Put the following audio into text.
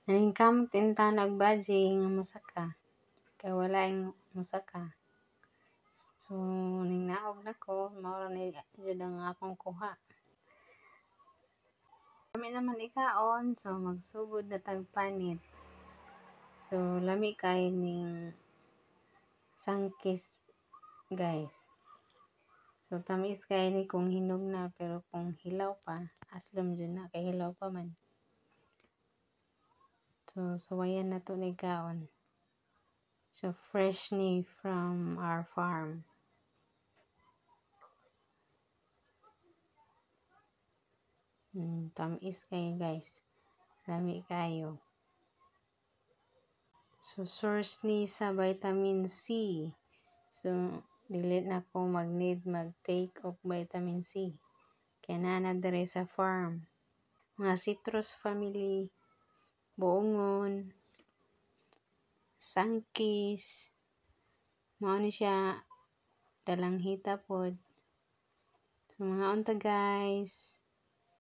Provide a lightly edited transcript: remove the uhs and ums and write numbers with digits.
Naningkamot intaw nagbadji nga musaka. Kay wala yung musaka. So, ning naog na ko, maura na jud ang akong kuha. Lami naman ikaon, so magsugod na tag panit. So, lami kay ning sangkis, guys. So, tamis kay ni kung hinog na, pero kung hilaw pa, aslom dyan na, kay hilaw pa man. So, suwayan na to ni kaon. So, fresh ni from our farm. Tamis kayo, guys. Lami kayo. So, source ni sa vitamin C. So, dili na ko mag-need mag-take of vitamin C. Kaya na dire sa farm. Mga citrus family, buongon, sangkis, mao ni siya dalanghita pod. So, mga unta guys.